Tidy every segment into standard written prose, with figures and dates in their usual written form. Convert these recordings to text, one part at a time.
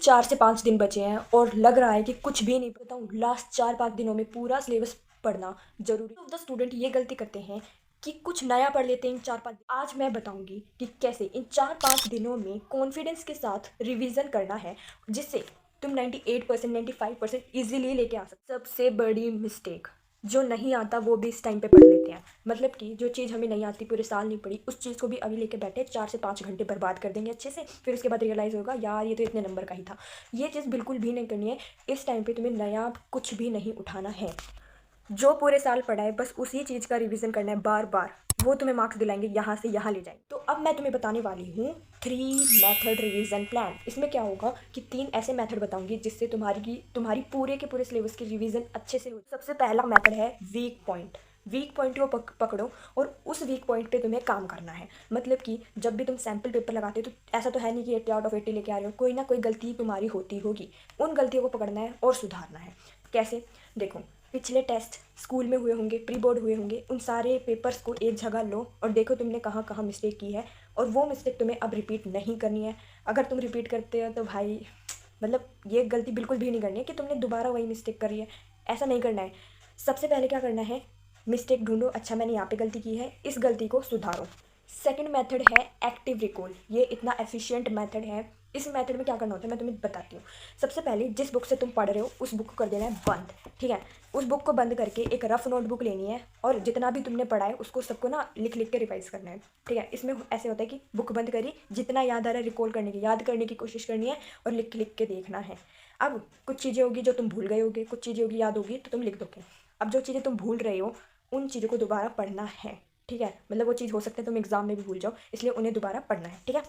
4 से 5 दिन बचे हैं और लग रहा है कि कुछ भी नहीं पता हूँ। लास्ट 4-5 दिनों में पूरा सिलेबस पढ़ना ज़रूरी है। द स्टूडेंट ये गलती करते हैं कि कुछ नया पढ़ लेते हैं इन 4-5 आज मैं बताऊंगी कि कैसे इन 4-5 दिनों में कॉन्फिडेंस के साथ रिवीजन करना है, जिससे तुम 98% 95% ईजिली लेके आ सकते। सबसे बड़ी मिस्टेक, जो नहीं आता वो भी इस टाइम पे पढ़ लेते हैं। मतलब कि जो चीज़ हमें नहीं आती, पूरे साल नहीं पढ़ी, उस चीज़ को भी अभी लेके बैठे 4 से 5 घंटे बर्बाद कर देंगे अच्छे से। फिर उसके बाद रियलाइज़ होगा यार ये तो इतने नंबर का ही था। ये चीज़ बिल्कुल भी नहीं करनी है। इस टाइम पे तुम्हें नया कुछ भी नहीं उठाना है। जो पूरे साल पढ़ा है बस उसी चीज़ का रिवीजन करना है बार बार। वो तुम्हें मार्क्स दिलाएंगे, यहाँ से यहाँ ले जाएंगे। तो अब मैं तुम्हें बताने वाली हूँ 3 मेथड रिवीजन प्लान। इसमें क्या होगा कि 3 ऐसे मेथड बताऊंगी जिससे तुम्हारी पूरे के पूरे सिलेबस की रिवीजन अच्छे से हो। सबसे पहला मेथड है वीक पॉइंट। वीक पॉइंट को पकड़ो और उस वीक पॉइंट पे तुम्हें काम करना है। मतलब कि जब भी तुम सैम्पल पेपर लगाते हो तो ऐसा तो है नहीं कि 80 आउट ऑफ 80 लेके आ रहे हो, कोई ना कोई गलती तुम्हारी होती होगी। उन गलतियों को पकड़ना है और सुधारना है। कैसे? देखो, पिछले टेस्ट स्कूल में हुए होंगे, प्री बोर्ड हुए होंगे, उन सारे पेपर्स को एक जगह लो और देखो तुमने कहाँ कहाँ मिस्टेक की है, और वो मिस्टेक तुम्हें अब रिपीट नहीं करनी है। अगर तुम रिपीट करते हो तो भाई मतलब ये गलती बिल्कुल भी नहीं करनी है कि तुमने दोबारा वही मिस्टेक करी है। ऐसा नहीं करना है। सबसे पहले क्या करना है, मिस्टेक ढूंढो, अच्छा मैंने यहाँ पे गलती की है, इस गलती को सुधारो। सेकंड मेथड है एक्टिव रिकॉल। ये इतना एफिशिएंट मेथड है। इस मेथड में क्या करना होता है मैं तुम्हें बताती हूँ। सबसे पहले जिस बुक से तुम पढ़ रहे हो उस बुक को कर देना है बंद। ठीक है, उस बुक को बंद करके एक रफ नोटबुक लेनी है और जितना भी तुमने पढ़ा है उसको सबको ना लिख लिख के रिवाइज करना है। ठीक है, इसमें ऐसे होता है कि बुक बंद करी, जितना याद आ रहा है रिकॉल करने की, याद करने की कोशिश करनी है और लिख लिख के देखना है। अब कुछ चीज़ें होगी जो तुम भूल गए होगे, कुछ चीज़ें होगी याद होगी तो तुम लिख दोगे। अब जो चीज़ें तुम भूल रहे हो उन चीज़ों को दोबारा पढ़ना है। ठीक है, मतलब वो चीज़ हो सकता है तुम एग्जाम में भी भूल जाओ, इसलिए उन्हें दोबारा पढ़ना है। ठीक है,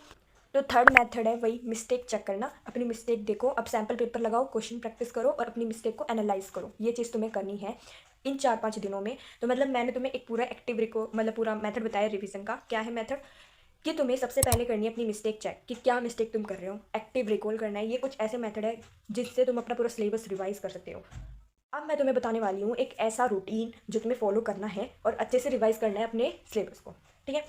तो थर्ड मेथड है वही मिस्टेक चेक करना। अपनी मिस्टेक देखो, अब सैम्पल पेपर लगाओ, क्वेश्चन प्रैक्टिस करो और अपनी मिस्टेक को एनालाइज करो। ये चीज़ तुम्हें करनी है इन 4-5 दिनों में। तो मतलब मैंने तुम्हें एक पूरा एक्टिव रिको मतलब पूरा मेथड बताया रिवीजन का। क्या है मेथड? कि तुम्हें सबसे पहले करनी है अपनी मिस्टेक चेक कि क्या मिस्टेक तुम कर रहे हो, एक्टिव रिकॉल करना है। ये कुछ ऐसे मेथड है जिससे तुम अपना पूरा सिलेबस रिवाइज कर सकते हो। अब मैं तुम्हें बताने वाली हूँ एक ऐसा रूटीन जो तुम्हें फॉलो करना है और अच्छे से रिवाइज करना है अपने सिलेबस को। ठीक है,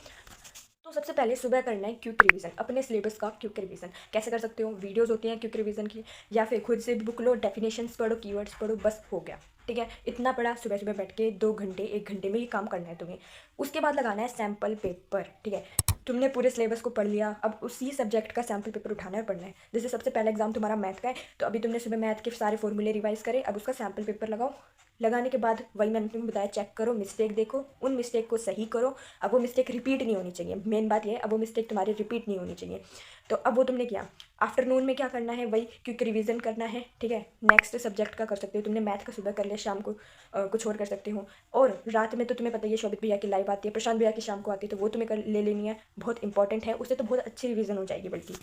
तो सबसे पहले सुबह करना है क्विक रिवीजन, अपने सिलेबस का क्विक रिवीजन। कैसे कर सकते हो? वीडियोस होती हैं क्विक रिवीजन की, या फिर खुद से बुक लो, डेफिनेशंस पढ़ो, कीवर्ड्स पढ़ो, बस हो गया। ठीक है, इतना पढ़ा, सुबह सुबह बैठ के 2 घंटे 1 घंटे में ये काम करना है तुम्हें। उसके बाद लगाना है सैम्पल पेपर। ठीक है, तुमने पूरे सिलेबस को पढ़ लिया, अब उसी सब्जेक्ट का सैम्पल पेपर उठाना है और पढ़ना है। जैसे सबसे पहला एग्जाम तुम्हारा मैथ का है, तो अभी तुमने सुबह मैथ के सारे फॉर्मूले रिवाइज करे, अब उसका सैम्पल पेपर लगाओ। लगाने के बाद वही मैंने तुम्हें बताया, चेक करो, मिस्टेक देखो, उन मिस्टेक को सही करो। अब वो मिस्टेक रिपीट नहीं होनी चाहिए, मेन बात ये है, अब वो मिस्टेक तुम्हारी रिपीट नहीं होनी चाहिए। तो अब वो तुमने किया। आफ्टरनून में क्या करना है, वही क्विक रिवीजन करना है। ठीक है, नेक्स्ट सब्जेक्ट का कर सकते हो, तुमने मैथ का सुबह कर लिया, शाम को कुछ और कर सकते हो। और रात में तो तुम्हें पता ही है शोभित भैया की लाइव आती है, प्रशांत भैया की शाम को आती है, तो वो तुम्हें कर ले लेनी है, बहुत इंपॉर्टेंट है। उससे तो बहुत अच्छी रिवीजन हो जाएगी। बल्कि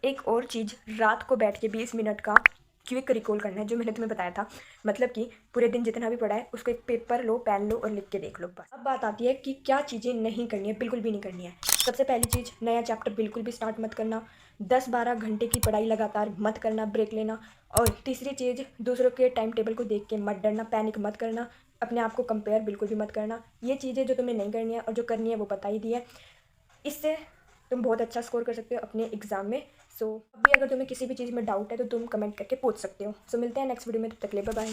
एक और चीज़, रात को बैठ के 20 मिनट का क्विक रिकॉल करना है, जो मैंने तुम्हें बताया था। मतलब कि पूरे दिन जितना भी पढ़ा है उसको एक पेपर लो, पेन लो और लिख के देख लो, बस। अब बात आती है कि क्या चीज़ें नहीं करनी है, बिल्कुल भी नहीं करनी है। सबसे पहली चीज़, नया चैप्टर बिल्कुल भी स्टार्ट मत करना। 10-12 घंटे की पढ़ाई लगातार मत करना, ब्रेक लेना। और तीसरी चीज़, दूसरों के टाइम टेबल को देख के मत डरना, पैनिक मत करना, अपने आप को कंपेयर बिल्कुल भी मत करना। ये चीज़ें जो तुम्हें नहीं करनी है और जो करनी है वो बता ही दी है। इससे तुम बहुत अच्छा स्कोर कर सकते हो अपने एग्जाम में। सो अभी अगर तुम्हें किसी भी चीज़ में डाउट है तो तुम कमेंट करके पूछ सकते हो। सो मिलते हैं नेक्स्ट वीडियो में, तब तक के लिए बाय बाय।